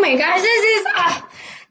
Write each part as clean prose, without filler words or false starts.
my gosh,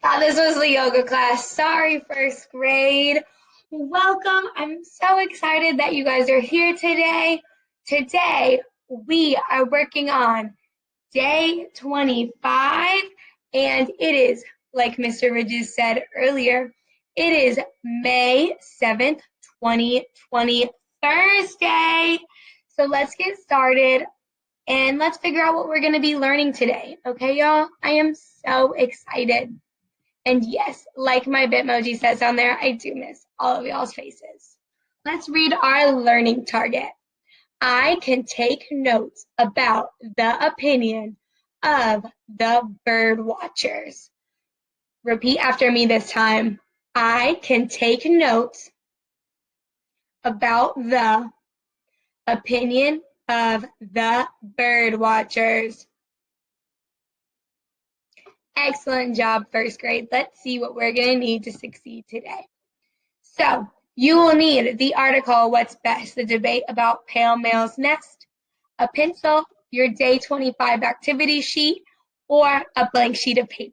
thought this was the yoga class. Sorry, first grade. Welcome. I'm so excited that you guys are here today. Today, we are working on day 25, and it is, like Mr. Ridges said earlier, it is May 7th, 2020, Thursday. So let's get started. And let's figure out what we're going to be learning today. Okay, y'all? I am so excited. And yes, like my Bitmoji says on there, I do miss all of y'all's faces. Let's read our learning target. I can take notes about the opinion of the bird watchers. Repeat after me this time. I can take notes about the opinion of the bird watchers. Excellent job, first grade. Let's see what we're going to need to succeed today. So, you will need the article, What's Best? The debate about pale male's nest, a pencil, your day 25 activity sheet, or a blank sheet of paper.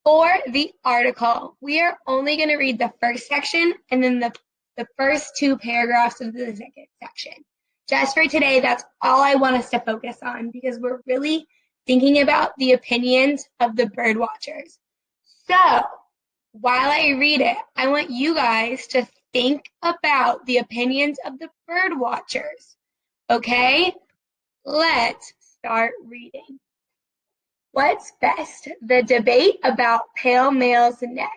For the article, we are only going to read the first section and then the first two paragraphs of the second section. Just for today, that's all I want us to focus on because we're really thinking about the opinions of the bird watchers. So, while I read it, I want you guys to think about the opinions of the bird watchers. Okay? Let's start reading. What's best? The debate about pale male's nest.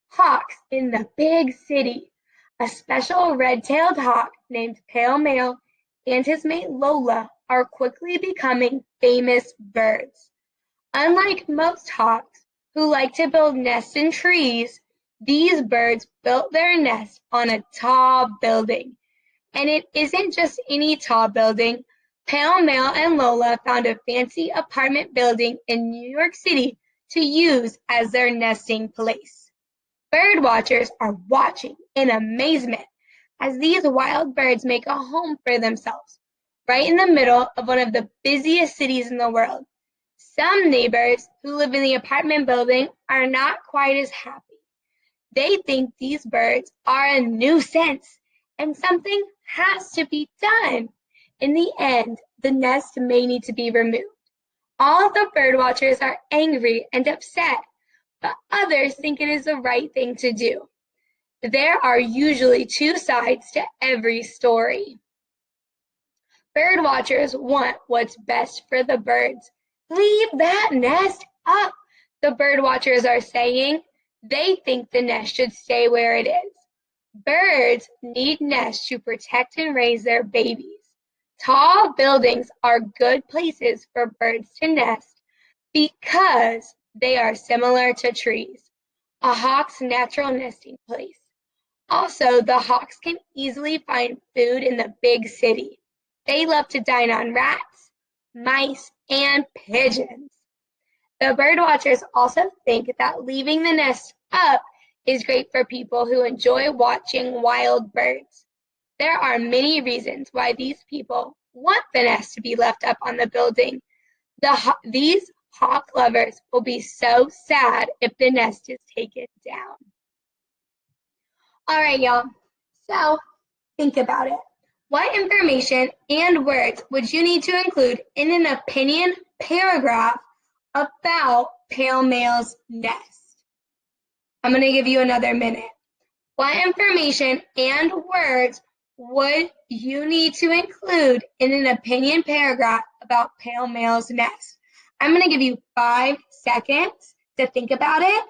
Hawks in the big city. A special red-tailed hawk named Pale Male and his mate Lola are quickly becoming famous birds. Unlike most hawks, who like to build nests in trees, these birds built their nest on a tall building. And it isn't just any tall building. Pale Male and Lola found a fancy apartment building in New York City to use as their nesting place. Bird watchers are watching in amazement as these wild birds make a home for themselves, right in the middle of one of the busiest cities in the world. Some neighbors who live in the apartment building are not quite as happy. They think these birds are a nuisance and something has to be done. In the end, the nest may need to be removed. All of the bird watchers are angry and upset, but others think it is the right thing to do. There are usually two sides to every story. Bird watchers want what's best for the birds. Leave that nest up, the bird watchers are saying. They think the nest should stay where it is. Birds need nests to protect and raise their babies. Tall buildings are good places for birds to nest because they are similar to trees, a hawk's natural nesting place. Also, the hawks can easily find food in the big city. They love to dine on rats, mice, and pigeons. The bird watchers also think that leaving the nest up is great for people who enjoy watching wild birds. There are many reasons why these people want the nest to be left up on the building. These hawk lovers will be so sad if the nest is taken down. All right, y'all. So think about it. What information and words would you need to include in an opinion paragraph about Pale Male's nest? I'm going to give you another minute. What information and words would you need to include in an opinion paragraph about Pale Male's nest? I'm going to give you 5 seconds to think about it,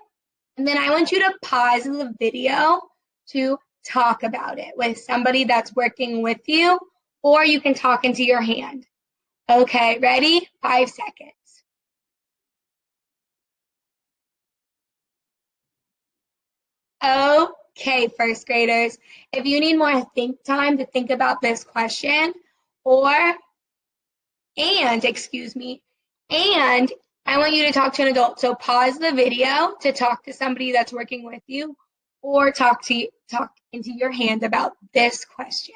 and then I want you to pause the video to talk about it with somebody that's working with you, or you can talk into your hand. Okay, ready? 5 seconds. Okay, first graders, if you need more think time to think about this question, and I want you to talk to an adult. So pause the video to talk to somebody that's working with you, or talk into your hand about this question.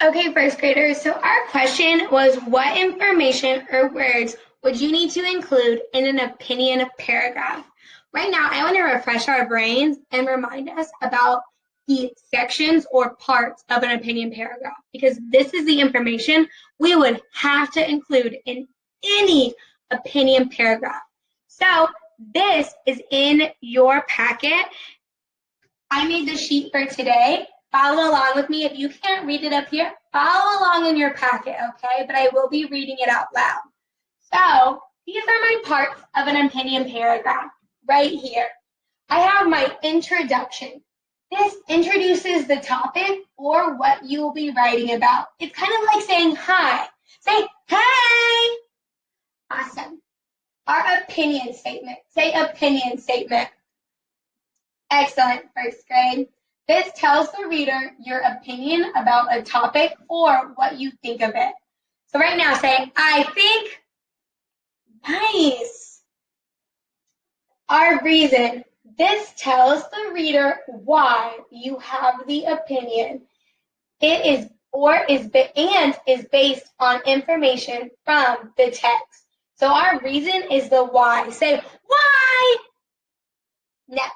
Okay, first graders, so our question was what information or words would you need to include in an opinion paragraph? Right now, I want to refresh our brains and remind us about the sections or parts of an opinion paragraph because this is the information we would have to include in any opinion paragraph. So this is in your packet. I made the sheet for today. Follow along with me. If you can't read it up here, follow along in your packet, okay? But I will be reading it out loud. So these are my parts of an opinion paragraph right here. I have my introduction. This introduces the topic or what you will be writing about. It's kind of like saying hi. Say, hey. Awesome. Our opinion statement. Say opinion statement. Excellent, first grade. This tells the reader your opinion about a topic or what you think of it. So right now say, I think. Nice. Our reason. This tells the reader why you have the opinion. It is is based on information from the text. So our reason is the why. Say, why? Next.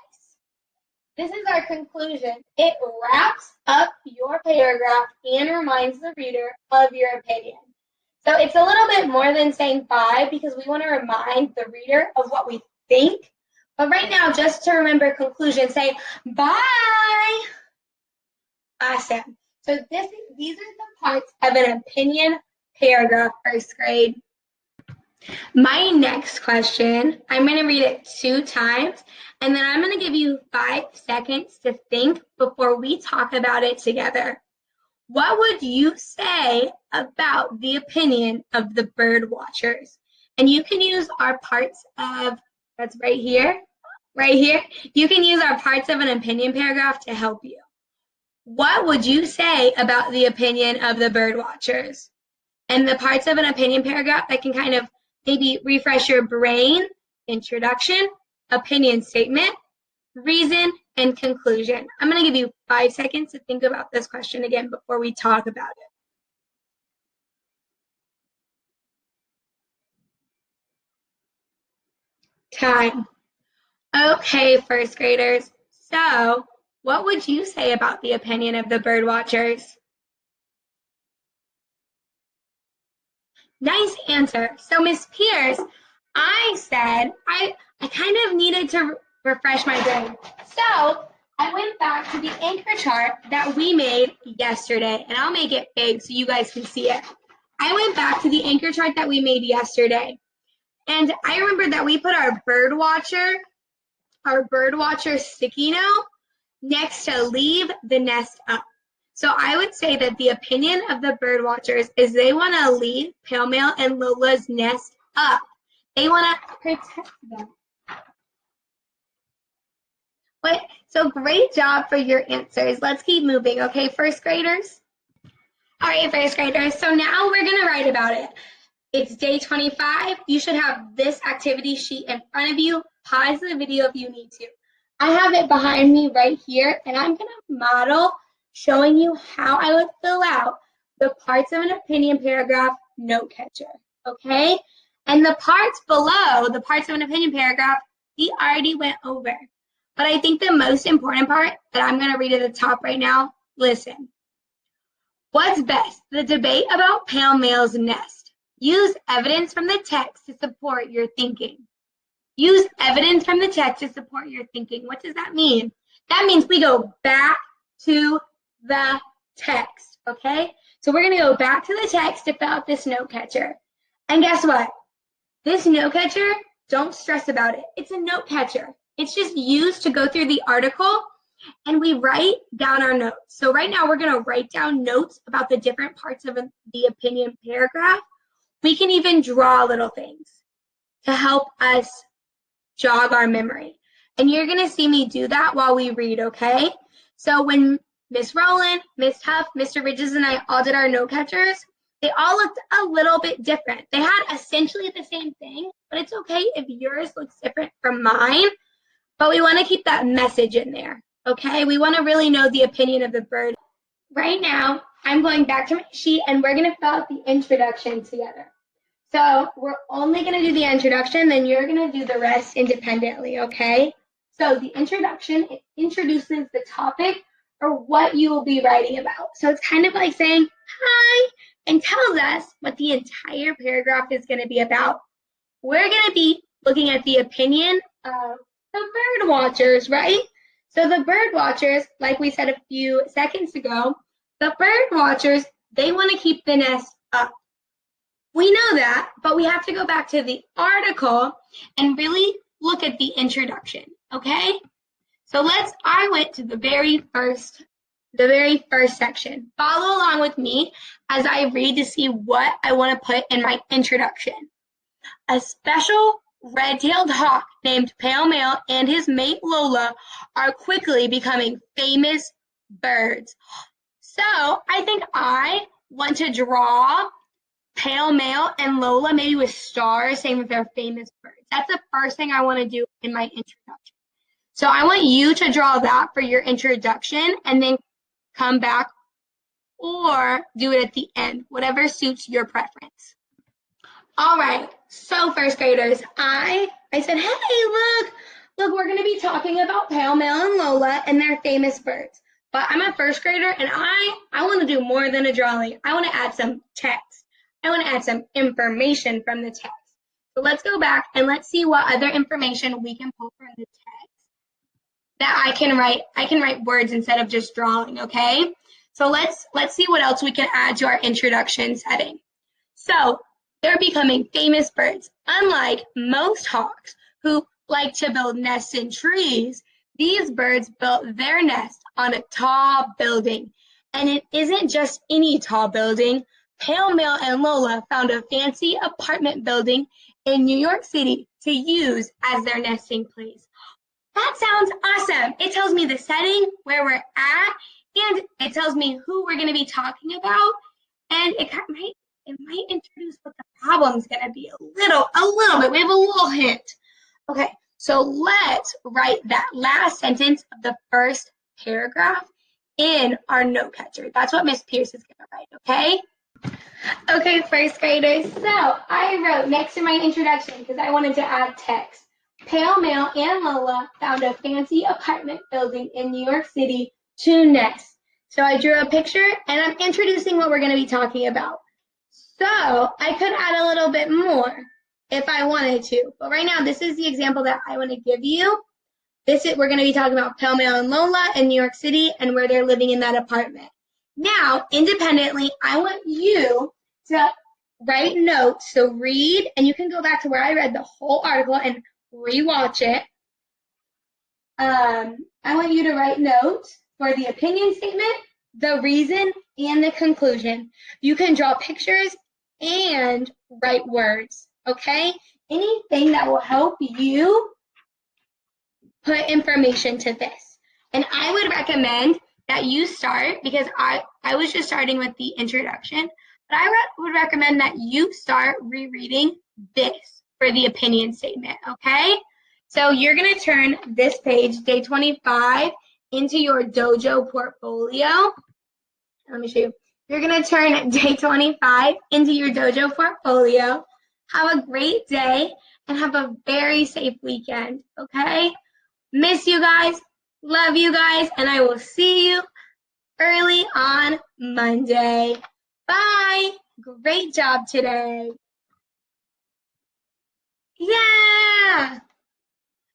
This is our conclusion. It wraps up your paragraph and reminds the reader of your opinion. So it's a little bit more than saying bye because we want to remind the reader of what we think. But right now, just to remember conclusion, say bye. Awesome. So these are the parts of an opinion paragraph, first grade. My next question, I'm going to read it 2 times, and then I'm going to give you 5 seconds to think before we talk about it together. What would you say about the opinion of the bird watchers? And you can use our parts of, that's right here. You can use our parts of an opinion paragraph to help you. What would you say about the opinion of the bird watchers? And the parts of an opinion paragraph that can kind of maybe refresh your brain: introduction, opinion statement, reason, and conclusion. I'm going to give you 5 seconds to think about this question again before we talk about it. Time. Okay, first graders. So, what would you say about the opinion of the bird watchers? Nice answer. So, Miss Pierce, I said I kind of needed to refresh my brain. So, I went back to the anchor chart that we made yesterday, and I'll make it big so you guys can see it. I went back to the anchor chart that we made yesterday, and I remember that we put our bird watcher sticky note next to leave the nest up. So I would say that the opinion of the bird watchers is they want to leave Pale Male and Lola's nest up. They want to protect them. So great job for your answers. Let's keep moving, okay, first graders? All right, first graders, so now we're going to write about it. It's day 25. You should have this activity sheet in front of you. Pause the video if you need to. I have it behind me right here, and I'm going to model showing you how I would fill out the parts of an opinion paragraph note catcher, okay? And the parts below, the parts of an opinion paragraph, we already went over. But I think the most important part that I'm going to read at the top right now, listen. What's best? The debate about Pale Male's nest. Use evidence from the text to support your thinking. Use evidence from the text to support your thinking. What does that mean? That means we go back to the text, okay? So we're going to go back to the text to fill out this note catcher. And guess what? This note catcher, don't stress about it. It's a note catcher. It's just used to go through the article and we write down our notes. So right now we're going to write down notes about the different parts of the opinion paragraph. We can even draw little things to help us jog our memory. And you're going to see me do that while we read, okay? So when Miss Rowland, Miss Huff, Mr. Ridges, and I all did our note catchers, they all looked a little bit different. They had essentially the same thing, but it's okay if yours looks different from mine. But we want to keep that message in there, okay? We want to really know the opinion of the bird. Right now, I'm going back to my sheet and we're going to fill out the introduction together. So we're only going to do the introduction, then you're going to do the rest independently, okay? So the introduction, it introduces the topic or what you will be writing about. So it's kind of like saying hi and tells us what the entire paragraph is going to be about. We're going to be looking at the opinion of the bird watchers, right? So the bird watchers, like we said a few seconds ago, the bird watchers, they want to keep the nest up. We know that, but we have to go back to the article and really look at the introduction, okay? So I went to the very first section. Follow along with me as I read to see what I want to put in my introduction. A special red-tailed hawk named Pale Male and his mate Lola are quickly becoming famous birds. So I think I want to draw Pale Male and Lola, maybe with stars, saying that they're famous birds. That's the first thing I want to do in my introduction. So I want you to draw that for your introduction and then come back or do it at the end, whatever suits your preference. All right, so first graders, I said, hey, look, we're going to be talking about Pale Male and Lola and their famous birds. But I'm a first grader and I want to do more than a drawing. I want to add some text. I want to add some information from the text. So let's go back and let's see what other information we can pull from the text that I can write. I can write words instead of just drawing, okay? So let's see what else we can add to our introduction setting. So they're becoming famous birds. Unlike most hawks who like to build nests in trees, these birds built their nest on a tall building. And it isn't just any tall building. Pale Male and Lola found a fancy apartment building in New York City to use as their nesting place. That sounds awesome. It tells me the setting, where we're at, and it tells me who we're going to be talking about, and it might introduce what the problem's going to be a little bit. We have a little hint. Okay, so let's write that last sentence of the first paragraph in our note catcher. That's what Miss Pierce is going to write, okay? Okay, first graders, so I wrote next to my introduction because I wanted to add text. Pale Male and Lola found a fancy apartment building in New York City to nest. So I drew a picture and I'm introducing what we're going to be talking about. So I could add a little bit more if I wanted to. But right now, this is the example that I want to give you. We're going to be talking about Pale Male and Lola in New York City and where they're living in that apartment. Now, independently, I want you to write notes. So read, and you can go back to where I read the whole article and rewatch it. I want you to write notes for the opinion statement, the reason, and the conclusion. You can draw pictures and write words, okay? Anything that will help you put information to this. And I would recommend that you start, because I was just starting with the introduction, but I would recommend that you start rereading this for the opinion statement, okay? So you're going to turn this page, day 25, into your dojo portfolio. Let me show you. You're going to turn day 25 into your dojo portfolio. Have a great day and have a very safe weekend, okay? Miss you guys, love you guys, and I will see you early on Monday. Bye. Great job today. Yeah.